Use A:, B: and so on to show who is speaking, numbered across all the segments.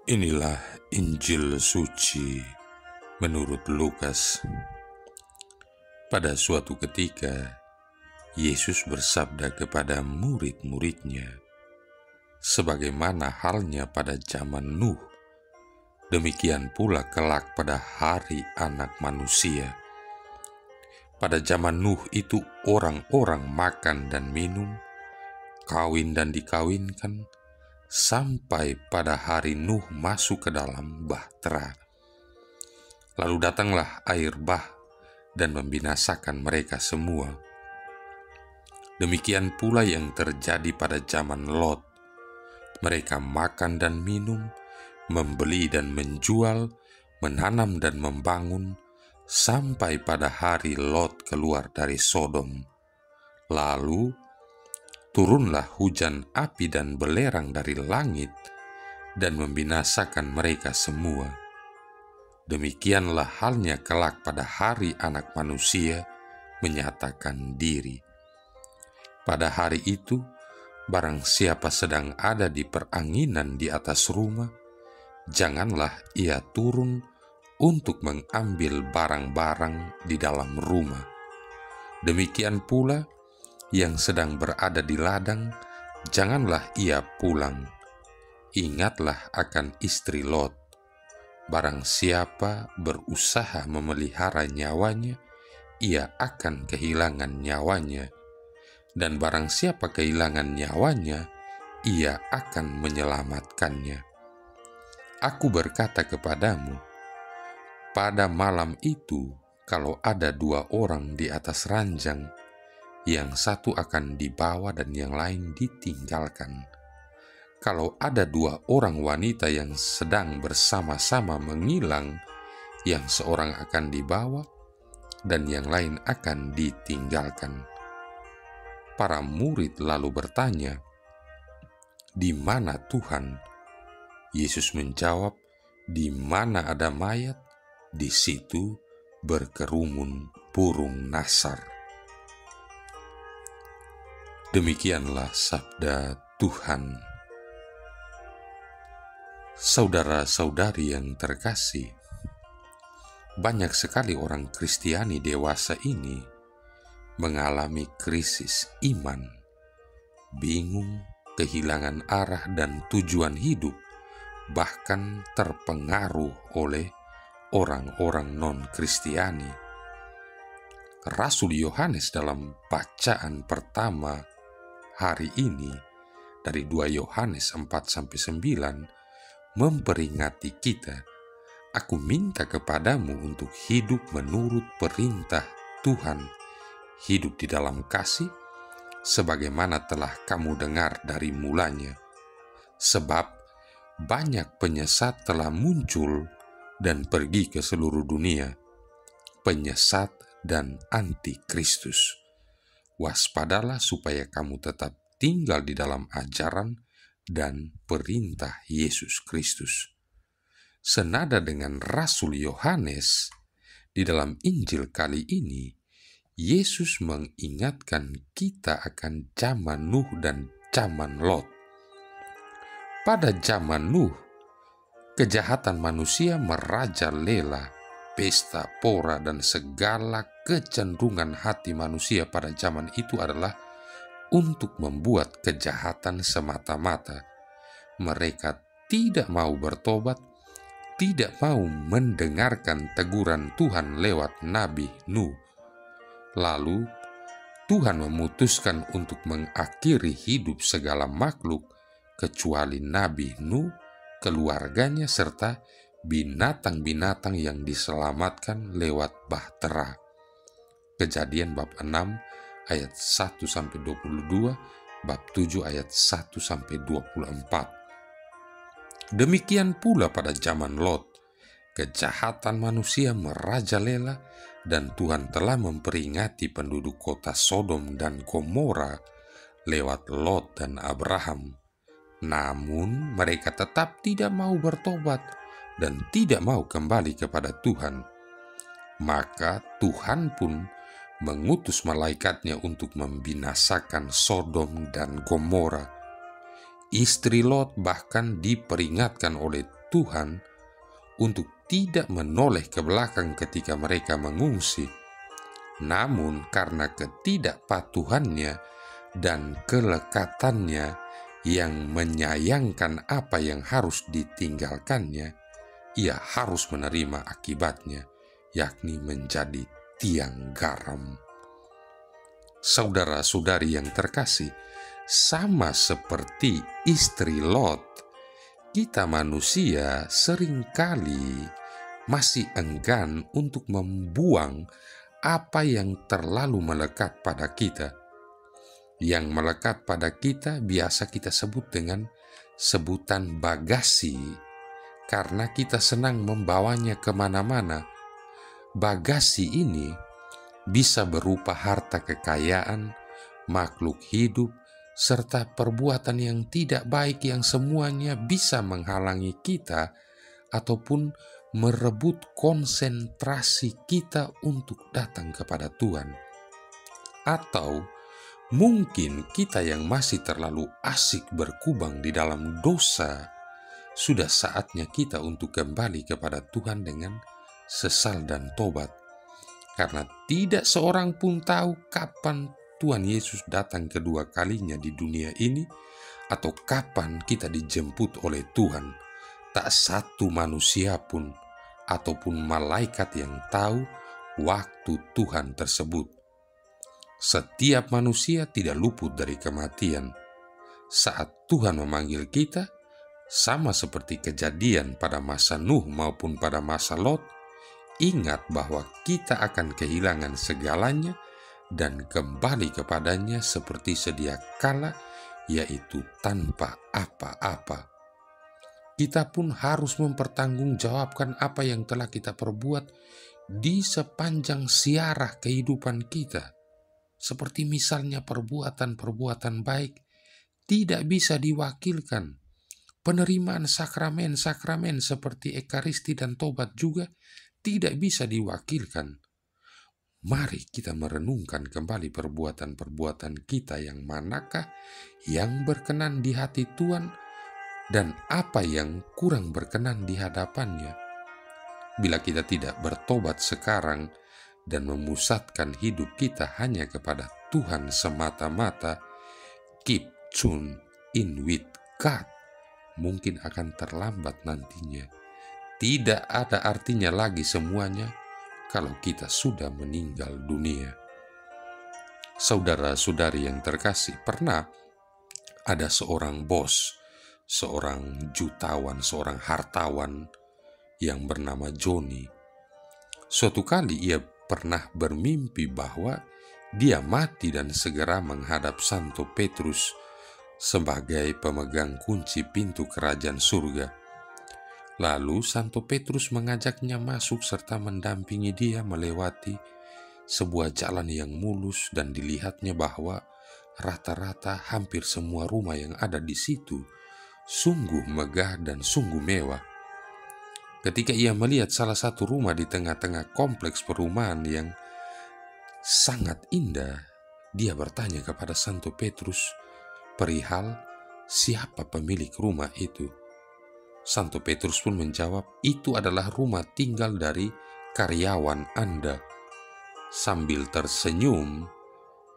A: Inilah Injil suci menurut Lukas. Pada suatu ketika, Yesus bersabda kepada murid-muridnya, sebagaimana halnya pada zaman Nuh, demikian pula kelak pada hari Anak Manusia. Pada zaman Nuh itu orang-orang makan dan minum, kawin dan dikawinkan, sampai pada hari Nuh masuk ke dalam bahtera. Lalu datanglah air bah dan membinasakan mereka semua. Demikian pula yang terjadi pada zaman Lot. Mereka makan dan minum, membeli dan menjual, menanam dan membangun, sampai pada hari Lot keluar dari Sodom. Lalu turunlah hujan api dan belerang dari langit dan membinasakan mereka semua. Demikianlah halnya kelak pada hari Anak Manusia menyatakan diri. Pada hari itu, barang siapa sedang ada di peranginan di atas rumah, janganlah ia turun untuk mengambil barang-barang di dalam rumah. Demikian pula yang sedang berada di ladang, janganlah ia pulang. Ingatlah akan istri Lot. Barang siapa berusaha memelihara nyawanya, ia akan kehilangan nyawanya. Dan barang siapa kehilangan nyawanya, ia akan menyelamatkannya. Aku berkata kepadamu, pada malam itu, kalau ada dua orang di atas ranjang, yang satu akan dibawa dan yang lain ditinggalkan. Kalau ada dua orang wanita yang sedang bersama-sama mengilang, yang seorang akan dibawa dan yang lain akan ditinggalkan. Para murid lalu bertanya, "Di mana Tuhan?" Yesus menjawab, "Di mana ada mayat, di situ berkerumun burung nasar." Demikianlah sabda Tuhan. Saudara-saudari yang terkasih, banyak sekali orang Kristiani dewasa ini mengalami krisis iman, bingung, kehilangan arah dan tujuan hidup, bahkan terpengaruh oleh orang-orang non-Kristiani. Rasul Yohanes dalam bacaan pertama hari ini dari 2 Yohanes 4-9 memperingati kita, "Aku minta kepadamu untuk hidup menurut perintah Tuhan, hidup di dalam kasih, sebagaimana telah kamu dengar dari mulanya. Sebab banyak penyesat telah muncul dan pergi ke seluruh dunia, penyesat dan anti-Kristus. Waspadalah supaya kamu tetap tinggal di dalam ajaran dan perintah Yesus Kristus." Senada dengan Rasul Yohanes, di dalam Injil kali ini, Yesus mengingatkan kita akan zaman Nuh dan zaman Lot. Pada zaman Nuh, kejahatan manusia merajalela, pesta, pora, dan segala kecenderungan hati manusia pada zaman itu adalah untuk membuat kejahatan semata-mata. Mereka tidak mau bertobat, tidak mau mendengarkan teguran Tuhan lewat Nabi Nuh. Lalu Tuhan memutuskan untuk mengakhiri hidup segala makhluk kecuali Nabi Nuh, keluarganya, serta binatang-binatang yang diselamatkan lewat bahtera. Kejadian bab 6 ayat 1-22, bab 7 ayat 1-24. Demikian pula pada zaman Lot, kejahatan manusia merajalela dan Tuhan telah memperingati penduduk kota Sodom dan Gomora lewat Lot dan Abraham. Namun mereka tetap tidak mau bertobat dan tidak mau kembali kepada Tuhan. Maka Tuhan pun mengutus malaikatnya untuk membinasakan Sodom dan Gomora. Istri Lot bahkan diperingatkan oleh Tuhan untuk tidak menoleh ke belakang ketika mereka mengungsi. Namun karena ketidakpatuhannya dan kelekatannya yang menyayangkan apa yang harus ditinggalkannya, ia harus menerima akibatnya, yakni menjadi tiang garam. Saudara-saudari yang terkasih, sama seperti istri Lot, kita manusia seringkali masih enggan untuk membuang apa yang terlalu melekat pada kita. Yang melekat pada kita biasa kita sebut dengan sebutan bagasi, karena kita senang membawanya kemana-mana. Bagasi ini bisa berupa harta kekayaan, makhluk hidup, serta perbuatan yang tidak baik yang semuanya bisa menghalangi kita ataupun merebut konsentrasi kita untuk datang kepada Tuhan. Atau mungkin kita yang masih terlalu asik berkubang di dalam dosa, sudah saatnya kita untuk kembali kepada Tuhan dengan sesal dan tobat. Karena tidak seorang pun tahu kapan Tuhan Yesus datang kedua kalinya di dunia ini, atau kapan kita dijemput oleh Tuhan. Tak satu manusia pun ataupun malaikat yang tahu waktu Tuhan tersebut. Setiap manusia tidak luput dari kematian. Saat Tuhan memanggil kita, sama seperti kejadian pada masa Nuh maupun pada masa Lot, ingat bahwa kita akan kehilangan segalanya dan kembali kepadanya seperti sedia kala, yaitu tanpa apa-apa. Kita pun harus mempertanggungjawabkan apa yang telah kita perbuat di sepanjang siarah kehidupan kita. Seperti misalnya perbuatan-perbuatan baik tidak bisa diwakilkan. Penerimaan sakramen-sakramen seperti ekaristi dan tobat juga tidak bisa diwakilkan. Mari kita merenungkan kembali perbuatan-perbuatan kita yang manakah yang berkenan di hati Tuhan dan apa yang kurang berkenan di hadapannya. Bila kita tidak bertobat sekarang dan memusatkan hidup kita hanya kepada Tuhan semata-mata, keep tune in with God, mungkin akan terlambat nantinya. Tidak ada artinya lagi semuanya kalau kita sudah meninggal dunia. Saudara-saudari yang terkasih, pernah ada seorang bos, seorang jutawan, seorang hartawan yang bernama Joni. Suatu kali ia pernah bermimpi bahwa dia mati dan segera menghadap Santo Petrus sebagai pemegang kunci pintu kerajaan surga. Lalu Santo Petrus mengajaknya masuk serta mendampingi dia melewati sebuah jalan yang mulus, dan dilihatnya bahwa rata-rata hampir semua rumah yang ada di situ sungguh megah dan sungguh mewah. Ketika ia melihat salah satu rumah di tengah-tengah kompleks perumahan yang sangat indah, dia bertanya kepada Santo Petrus perihal siapa pemilik rumah itu. Santo Petrus pun menjawab, "Itu adalah rumah tinggal dari karyawan Anda." Sambil tersenyum,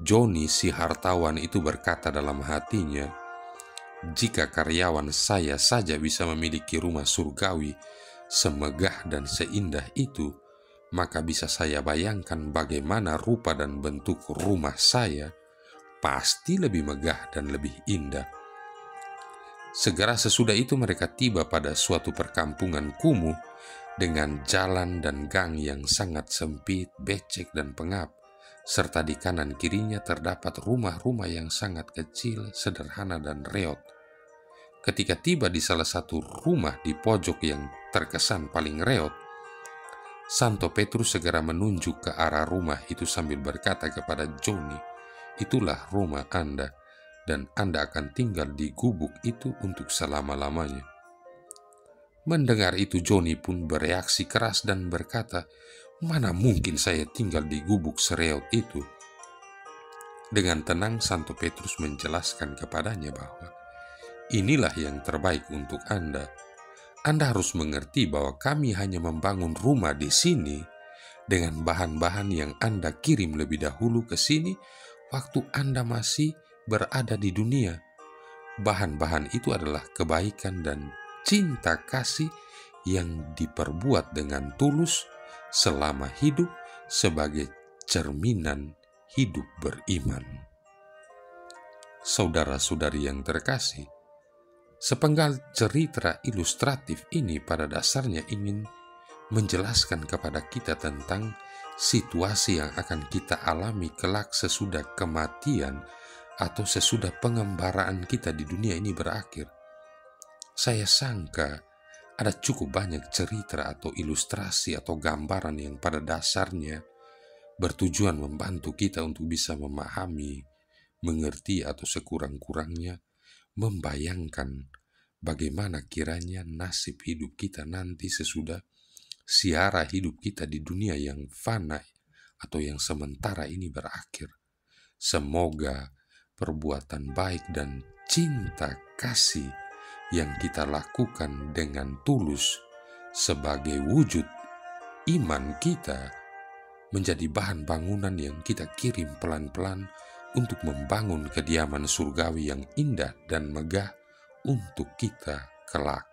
A: Joni si hartawan itu berkata dalam hatinya, "Jika karyawan saya saja bisa memiliki rumah surgawi semegah dan seindah itu, maka bisa saya bayangkan bagaimana rupa dan bentuk rumah saya, pasti lebih megah dan lebih indah." Segera sesudah itu mereka tiba pada suatu perkampungan kumuh dengan jalan dan gang yang sangat sempit, becek dan pengap, serta di kanan kirinya terdapat rumah-rumah yang sangat kecil, sederhana dan reot. Ketika tiba di salah satu rumah di pojok yang terkesan paling reot, Santo Petrus segera menunjuk ke arah rumah itu sambil berkata kepada Joni, "Itulah rumah Anda, dan Anda akan tinggal di gubuk itu untuk selama-lamanya." Mendengar itu Joni pun bereaksi keras dan berkata, "Mana mungkin saya tinggal di gubuk sereot itu?" Dengan tenang Santo Petrus menjelaskan kepadanya bahwa inilah yang terbaik untuk Anda. Anda harus mengerti bahwa kami hanya membangun rumah di sini dengan bahan-bahan yang Anda kirim lebih dahulu ke sini waktu Anda masih berada di dunia. Bahan-bahan itu adalah kebaikan dan cinta kasih yang diperbuat dengan tulus selama hidup sebagai cerminan hidup beriman. Saudara-saudari yang terkasih, sepenggal cerita ilustratif ini pada dasarnya ingin menjelaskan kepada kita tentang situasi yang akan kita alami kelak sesudah kematian atau sesudah pengembaraan kita di dunia ini berakhir. Saya sangka ada cukup banyak cerita atau ilustrasi atau gambaran yang pada dasarnya bertujuan membantu kita untuk bisa memahami, mengerti atau sekurang-kurangnya membayangkan bagaimana kiranya nasib hidup kita nanti sesudah siara hidup kita di dunia yang fana atau yang sementara ini berakhir. Semoga perbuatan baik dan cinta kasih yang kita lakukan dengan tulus sebagai wujud iman kita menjadi bahan bangunan yang kita kirim pelan-pelan untuk membangun kediaman surgawi yang indah dan megah untuk kita kelak.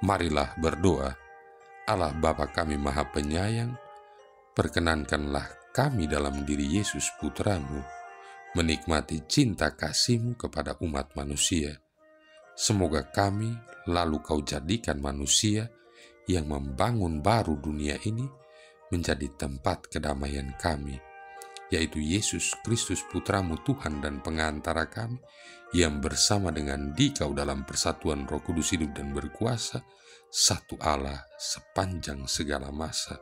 A: Marilah berdoa. Allah Bapa kami Maha Penyayang, perkenankanlah kami dalam diri Yesus Putramu menikmati cinta kasih-Mu kepada umat manusia. Semoga kami lalu Kau jadikan manusia yang membangun baru dunia ini menjadi tempat kedamaian kami, yaitu Yesus Kristus Putramu Tuhan dan pengantara kami, yang bersama dengan Dikau dalam persatuan Roh Kudus hidup dan berkuasa, satu Allah sepanjang segala masa.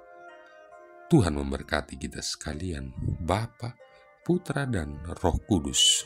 A: Tuhan memberkati kita sekalian, Bapa, Putra, dan Roh Kudus.